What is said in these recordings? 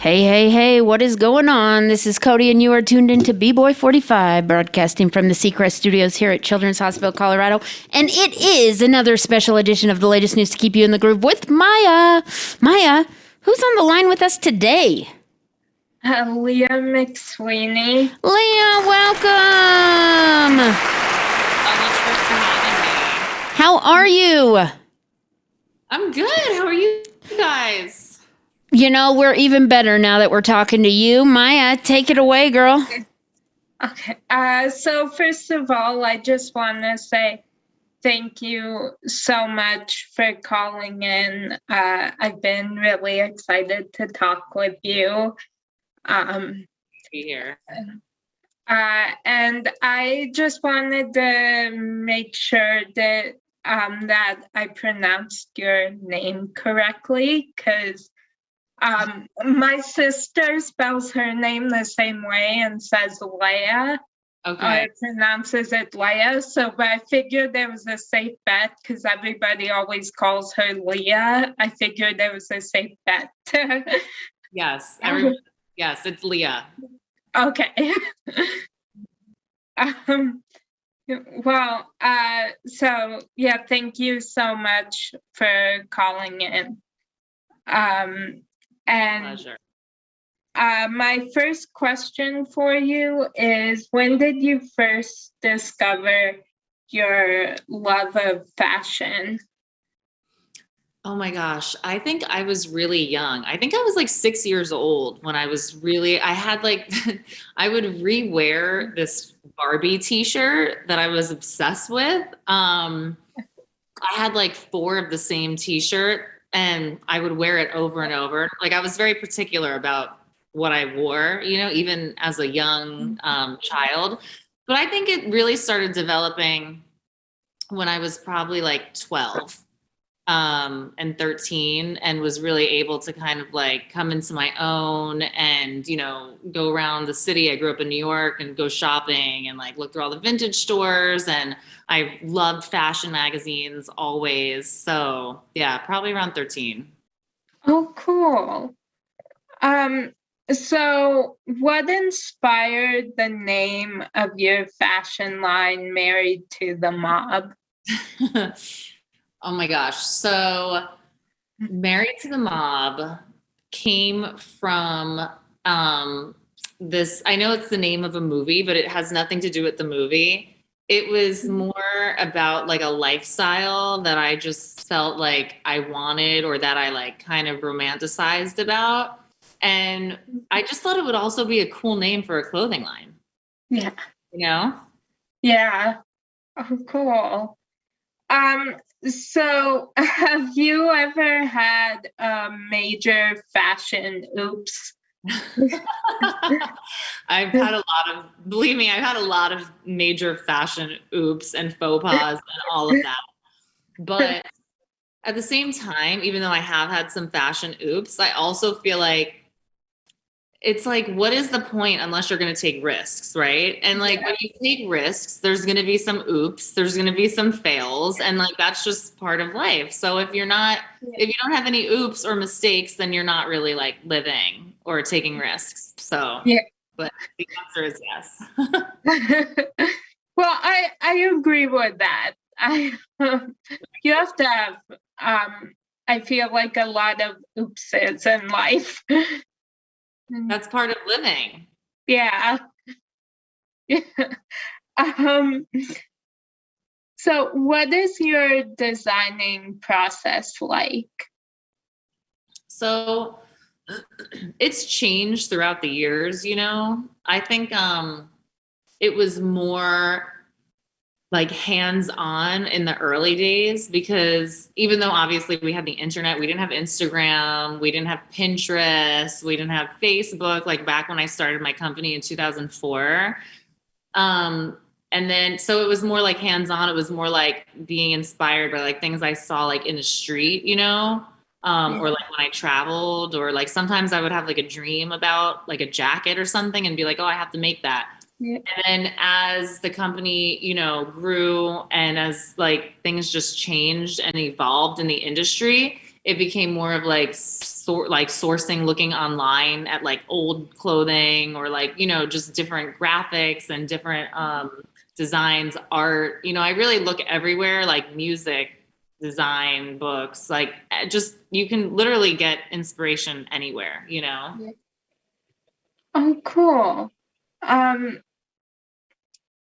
Hey, hey, hey, what is going on? This is Cody, and you are tuned into B-Boy 45, broadcasting from the Seacrest Studios here at Children's Hospital, Colorado. And it is another special edition of the latest news to keep you in the groove with Maya. Maya, who's on the line with us today? Leah McSweeney. Leah, welcome. So much for having me. How are you? I'm good. How are you guys? You know, we're even better now that we're talking to you. Maya, take it away, girl. Okay. So first of all, I just want to say thank you so much for calling in. I've been really excited to talk with you. Be here. And I just wanted to make sure that that I pronounced your name correctly, because my sister spells her name the same way and says Leah. Okay. Pronounces it Leah. So, but I figured there was a safe bet because everybody always calls her Leah. I figured there was a safe bet. Yes. Yes, it's Leah. Okay. Well, so yeah, thank you so much for calling in. And Pleasure. my first question for you is, when did you first discover your love of fashion? Oh my gosh. I think I was really young. I think I was like 6 years old when I had like, I would rewear this Barbie t-shirt that I was obsessed with. I had like 4 of the same t-shirt and I would wear it over and over. Like I was very particular about what I wore, even as a young child. But I think it really started developing when I was probably like 12 and 13, and was really able to kind of like come into my own and, go around the city. I grew up in New York and go shopping and like look through all the vintage stores. And I loved fashion magazines always. So yeah, probably around 13. Oh, cool. So what inspired the name of your fashion line, Married to the Mob? Oh my gosh. So Married to the Mob came from this, I know it's the name of a movie, but it has nothing to do with the movie. It was more about like a lifestyle that I just felt like I wanted, or that I like kind of romanticized about. And I just thought it would also be a cool name for a clothing line. Yeah. Yeah. Oh, cool. So have you ever had a major fashion oops? Believe me, I've had a lot of major fashion oops and faux pas and all of that. But at the same time, even though I have had some fashion oops, I also feel like it's like, what is the point unless you're going to take risks, right? And like when you take risks, there's going to be some oops, there's going to be some fails, and like that's just part of life. So if you don't have any oops or mistakes, then you're not really like living or taking risks. So, but the answer is yes. Well, I agree with that. You have to have I feel like a lot of oopses in life. That's part of living. Yeah. So what is your designing process like? So it's changed throughout the years, I think it was more like hands-on in the early days, because even though obviously we had the internet, we didn't have Instagram, we didn't have Pinterest, we didn't have Facebook, like back when I started my company in 2004. And then, so it was more like hands-on. It was more like being inspired by like things I saw like in the street, or like when I traveled, or like sometimes I would have like a dream about like a jacket or something and be like, oh, I have to make that. Yeah. And then as the company, grew, and as like things just changed and evolved in the industry, it became more of like sourcing, looking online at like old clothing or like, you know, just different graphics and different designs, art. You know, I really look everywhere, like music, design, books, like just you can literally get inspiration anywhere, you know? Oh, cool.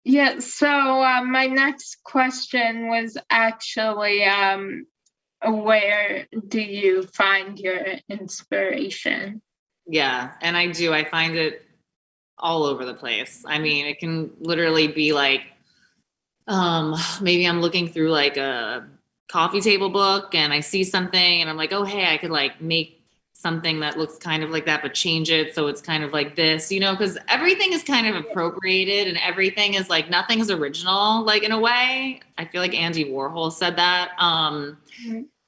Yeah, so my next question was actually where do you find your inspiration? Yeah, and I do. I find it all over the place. I mean, it can literally be like maybe I'm looking through like a coffee table book and I see something and I'm like, oh hey, I could like make something that looks kind of like that but change it so it's kind of like this, you know, because everything is kind of appropriated and everything is like nothing's original, like in a way. I feel like Andy Warhol said that.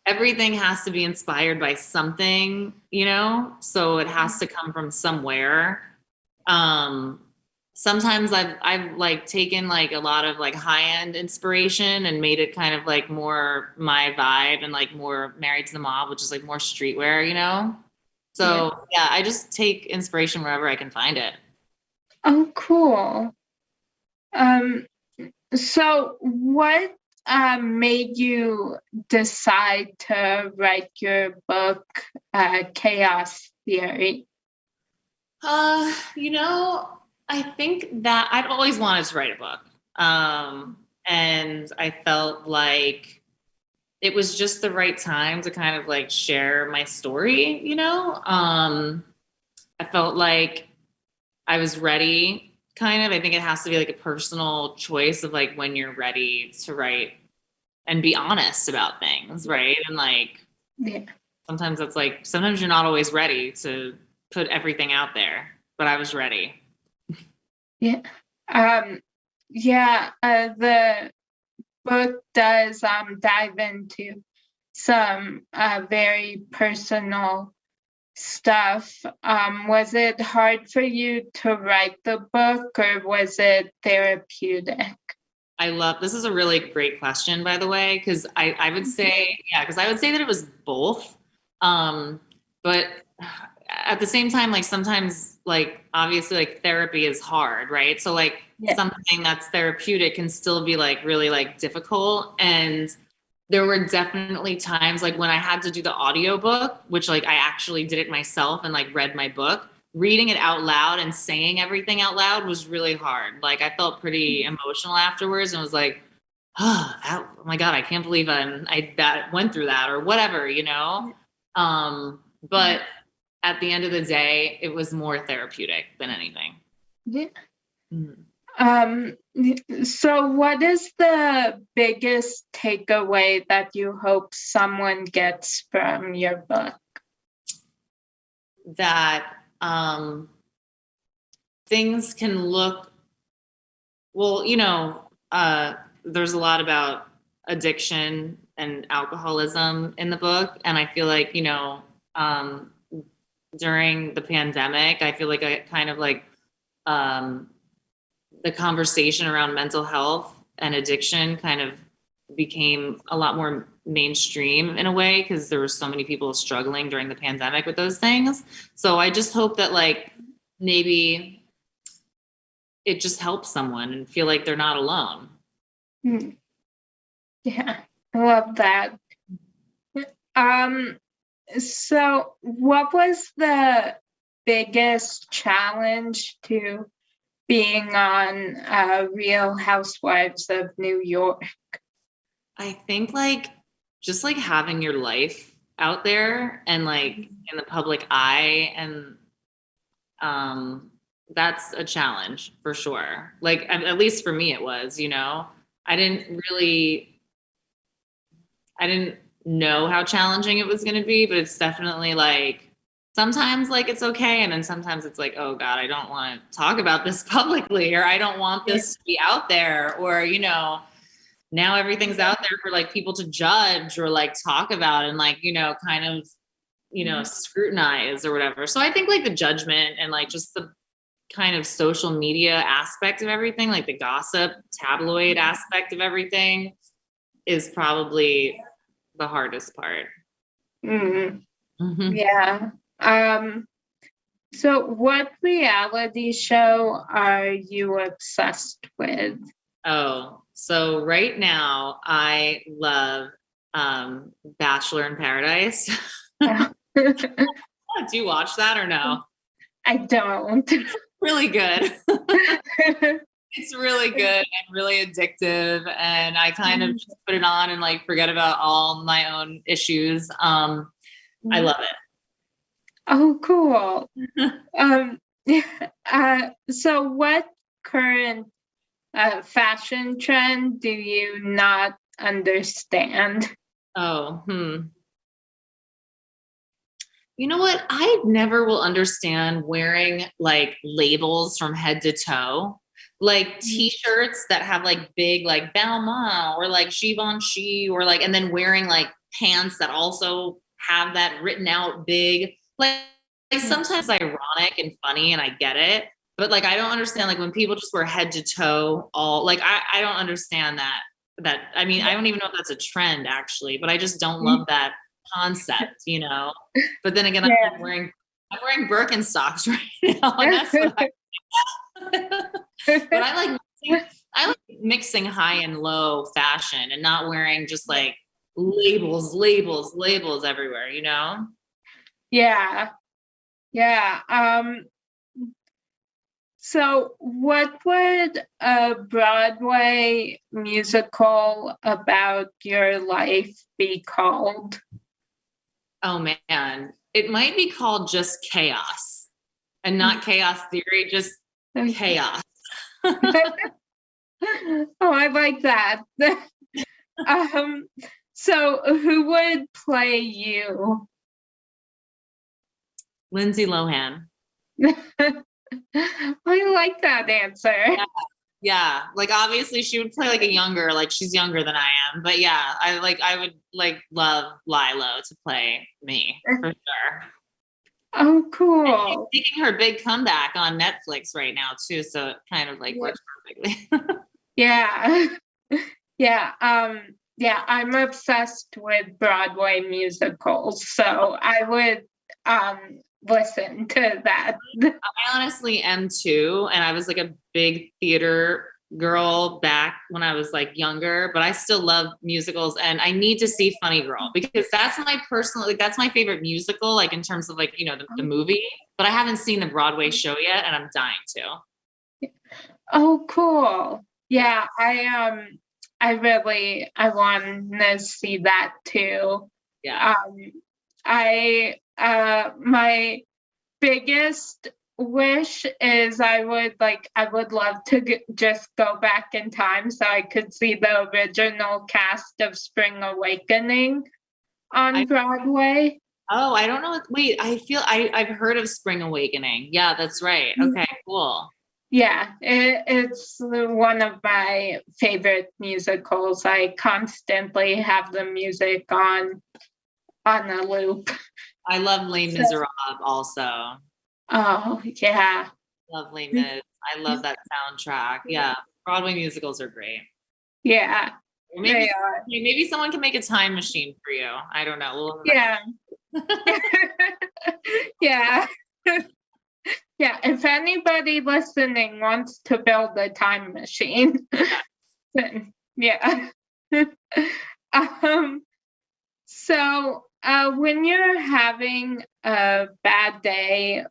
Everything has to be inspired by something, you know, so it has to come from somewhere. Sometimes I've like taken like a lot of like high-end inspiration and made it kind of like more my vibe and like more Married to the Mob, which is like more streetwear, you know? So yeah, I just take inspiration wherever I can find it. Oh, cool. So what made you decide to write your book, Chaos Theory? You know, I think that I'd always wanted to write a book. And I felt like it was just the right time to kind of like share my story, you know? I felt like I was ready, kind of. I think it has to be like a personal choice of like when you're ready to write and be honest about things, right? And like sometimes that's like sometimes you're not always ready to put everything out there, but I was ready. Yeah. The book does dive into some very personal stuff. Was it hard for you to write the book or was it therapeutic? I love this is a really great question, by the way, because I would say, yeah, because I would say that it was both. But at the same time, like sometimes, like obviously, like therapy is hard, right? So like something that's therapeutic can still be like really like difficult. And there were definitely times like when I had to do the audiobook, which like I actually did it myself and like read my book. Reading it out loud and saying everything out loud was really hard. Like I felt pretty emotional afterwards and was like, oh my God, I can't believe I that went through that or whatever, you know? But at the end of the day, it was more therapeutic than anything. Yeah. So what is the biggest takeaway that you hope someone gets from your book? That things can look, well, you know, there's a lot about addiction and alcoholism in the book. And I feel like, you know, during the pandemic, I feel like I kind of like the conversation around mental health and addiction kind of became a lot more mainstream in a way because there were so many people struggling during the pandemic with those things. So I just hope that like maybe it just helps someone and feel like they're not alone. Yeah, I love that. So what was the biggest challenge to being on Real Housewives of New York? I think like just like having your life out there and like in the public eye and that's a challenge for sure. Like at least for me it was, you know. I didn't know how challenging it was going to be, but it's definitely like sometimes like it's okay and then sometimes it's like, oh God, I don't want to talk about this publicly or I don't want this to be out there or you know, now everything's out there for like people to judge or like talk about and like, you know, kind of, you know, scrutinize or whatever. So I think like the judgment and like just the kind of social media aspect of everything, like the gossip, tabloid aspect of everything is probably the hardest part. Mm, Mhm. yeah. So what reality show are you obsessed with? Oh, so right now I love Bachelor in Paradise. I Do you watch that or no? don't. Really good. It's really good and really addictive, and I kind of just put it on and like forget about all my own issues. I love Oh, cool. it. Um, so what current fashion trend do you not understand? Oh, You know what? I never will understand wearing like labels from head to toe, like t-shirts that have like big like Balmain or like Givenchy or like, and then wearing like pants that also have that written out big. Like sometimes ironic and funny, and I get it, but like I don't understand like when people just wear head to toe all like I don't understand that. I mean I don't even know if that's a trend actually, but I just don't love that concept, you know. But then again, Yeah. I'm wearing Birkenstocks right now, and that's what I. But I like mixing high and low fashion and not wearing just like labels everywhere, you know. Yeah. Yeah. So what would a Broadway musical about your life be called? Oh man, it might be called just chaos, and not chaos theory, just chaos. Oh, I like that. Um, so who would play you? Lindsay Lohan. I like that answer. Yeah, like obviously she would play like a younger, like she's younger than I am. But yeah, I would like love Lilo to play me for sure. Oh, And she's cool. making her big comeback on Netflix right now too, so it kind of like Yeah. works perfectly. Yeah. Yeah. Yeah, I'm obsessed with Broadway musicals, so I would listen to that. I honestly am too, and I was like a big theater girl back when I was like younger, but I still love musicals, and I need to see Funny Girl because that's my personal like that's my favorite musical, like in terms of like, you know, the movie. But I haven't seen the Broadway show yet, and I'm dying to. Oh, cool. Yeah, I want to see that too. Yeah. My biggest wish is I would love to just go back in time so I could see the original cast of Spring Awakening on Broadway. Oh, I don't know. Wait, I've heard of Spring Awakening. Yeah, that's right. Okay, cool. Yeah, it's one of my favorite musicals. I constantly have the music on a loop. I love Les Miserables also. Oh, yeah. Love Les Mis. I love that soundtrack. Yeah, Broadway musicals are great. Yeah, Or they are. maybe someone can make a time machine for you. I don't know. Yeah. Yeah. Yeah, if anybody listening wants to build a time machine, then yeah. um, so when you're having a bad day,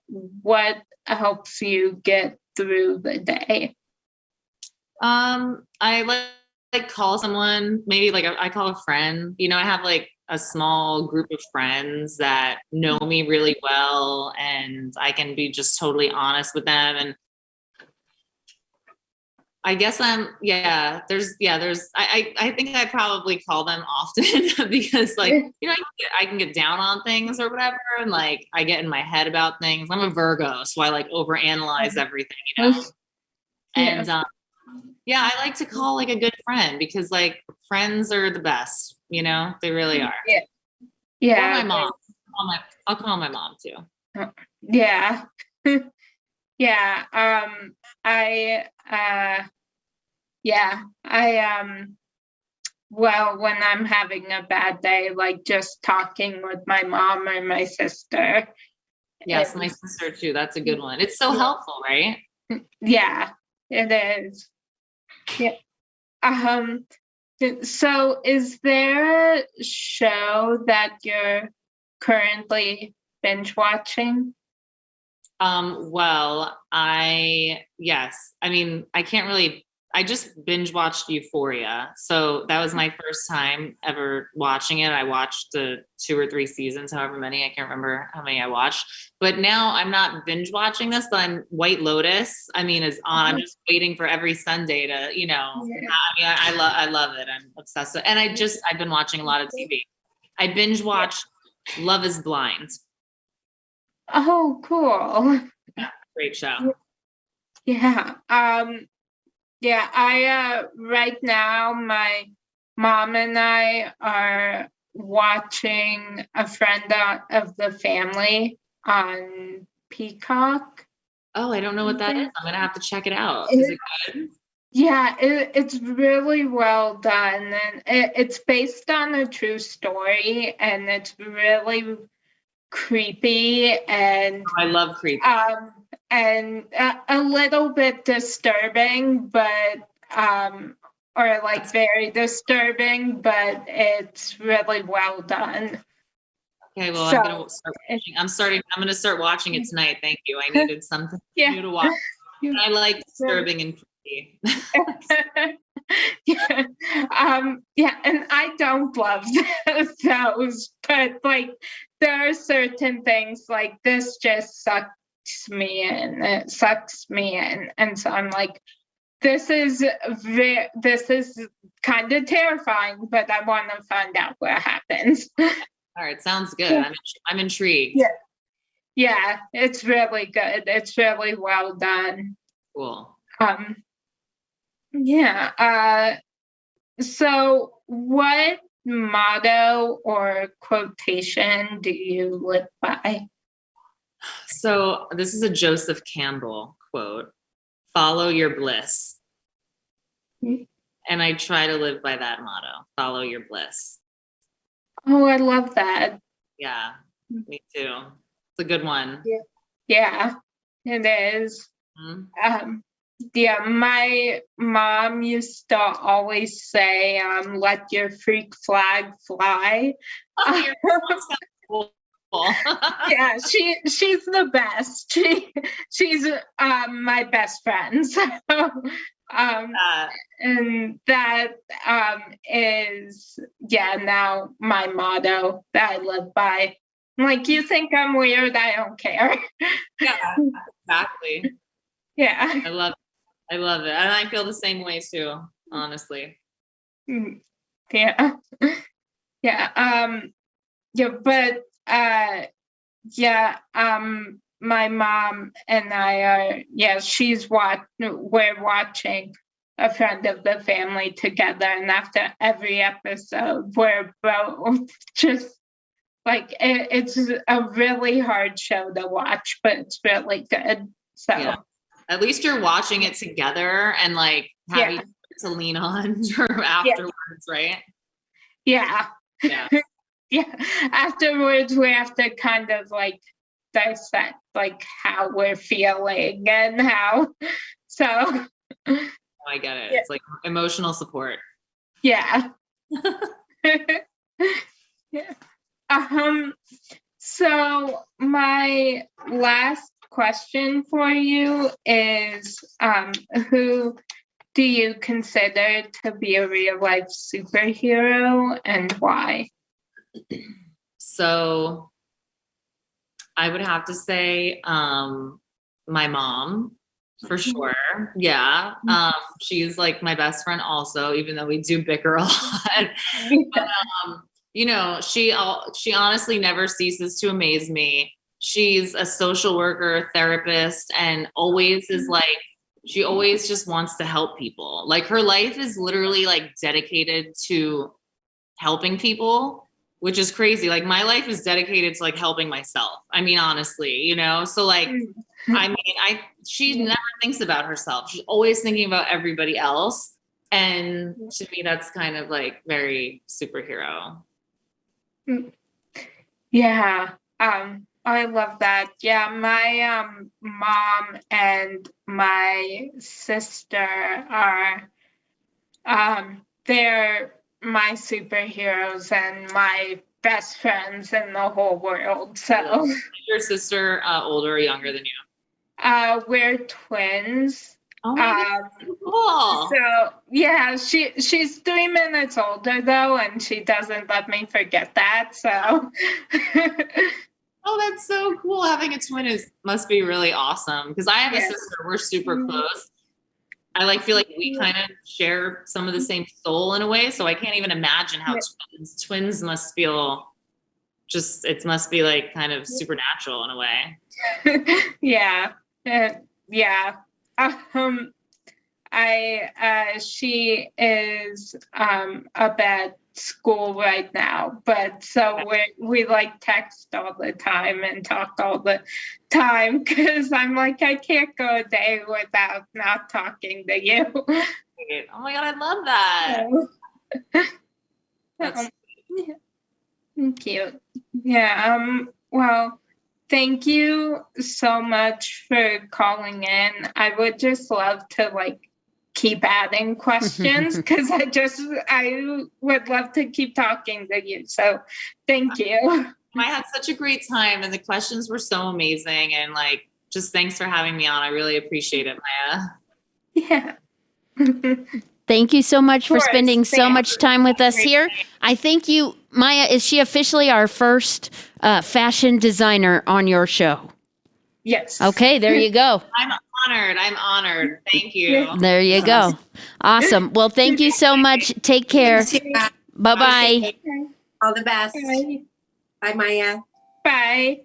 what helps you get through the day? I like call someone, maybe like I call a friend. You know, I have like a small group of friends that know me really well, and I can be just totally honest with them. And I guess I think I probably call them often because like, you know, I can get down on things or whatever. And like, I get in my head about things. I'm a Virgo, so I like overanalyze everything, you know? And, yeah, I like to call like a good friend because like friends are the best, you know, they really are. Yeah. Or Yeah. my mom. I'll call my mom too. Yeah. Yeah. I yeah, I well when I'm having a bad day, like just talking with my mom or my sister. Yes, my sister too. That's a good one. It's so helpful, right? Yeah, it is. Yeah. So is there a show that you're currently binge watching? Well, yes. I mean, I just binge watched Euphoria. So that was my first time ever watching it. I watched the 2 or 3 seasons, however many, I can't remember how many I watched. But now I'm not binge watching this, but White Lotus, I mean, is on. I'm just waiting for every Sunday to, Yeah. I mean, I love it. I'm obsessed with it. And I've been watching a lot of TV. I binge watched Love is Blind. Oh, cool. Great show. Yeah. Yeah, right now my mom and I are watching A Friend of the Family on Peacock. Oh, I don't know what that is. I'm gonna have to check it out. Is it good? Yeah, it's really well done, and it's based on a true story, and it's really creepy and I love creepy. And a little bit disturbing, but or like very disturbing, but it's really well done. Okay, well, So, I'm gonna start watching. I'm gonna start watching it tonight. Thank you. I needed something new to watch. I like disturbing and creepy. Yeah. Yeah, and I don't love those, but like there are certain things like this just sucks me in. It sucks me in, and so I'm like, this is kind of terrifying, but I want to find out what happens. All right, sounds good. I'm intrigued. Yeah, yeah, it's really good. It's really well done. Cool. Yeah. So what motto or quotation do you live by? So this is a Joseph Campbell quote: "Follow your bliss." And I try to live by that motto: follow your bliss. Oh, I love that. Yeah, me too. It's a good one. Yeah, it is. Mm-hmm. Yeah, my mom used to always say, let your freak flag fly. Oh, cool. Yeah, she's the best. She's my best friend. So and that is now my motto that I live by. Like, you think I'm weird, I don't care. Yeah, exactly. Yeah. I love it. And I feel the same way too, honestly. Yeah. Yeah. Yeah, but my mom and I are, we're watching A Friend of the Family together, and after every episode we're both just like, it's a really hard show to watch, but it's really good. So yeah. At least you're watching it together and like having to lean on afterwards, right? Yeah. Yeah. Yeah. Afterwards, we have to kind of like dissect like how we're feeling and how. So. Oh, I get it. Yeah. It's like emotional support. Yeah. Yeah. So my last question for you is, who do you consider to be a real life superhero and why? So I would have to say my mom, for sure. Yeah. She's like my best friend also, even though we do bicker a lot. But, she honestly never ceases to amaze me. She's a social worker, therapist, and always is like, she always just wants to help people. Like, her life is literally like dedicated to helping people, which is crazy. Like, my life is dedicated to like helping myself. I mean, honestly, so like, I mean, she never thinks about herself. She's always thinking about everybody else. And to me, that's kind of like very superhero. Yeah. I love that. Yeah, my mom and my sister are they're my superheroes and my best friends in the whole world. So Is your sister older or younger than you? we're twins. Oh my God, cool. So yeah, she's 3 minutes older though, and she doesn't let me forget that. So Oh, that's so cool. Having a twin must be really awesome. Because I have a sister, we're super close. I feel like we kind of share some of the same soul in a way. So I can't even imagine how twins must feel. It must be like kind of supernatural in a way. Yeah. Yeah. She is up at school right now, but so we like text all the time and talk all the time because I'm like, I can't go a day without not talking to you. Oh my God, I love that. That's cute. Yeah. Well, thank you so much for calling in. I would just love to keep adding questions because I would love to keep talking to you. So thank you. I had such a great time and the questions were so amazing. And just thanks for having me on. I really appreciate it, Maya. Yeah. Thank you so much for spending so much time with us here. I think Maya, is she officially our first fashion designer on your show? Yes. Okay, there you go. I'm honored. Thank you. There you go. Awesome. Well, thank you so much. Take care. Bye-bye. All the best. Bye. Bye, Maya. Bye.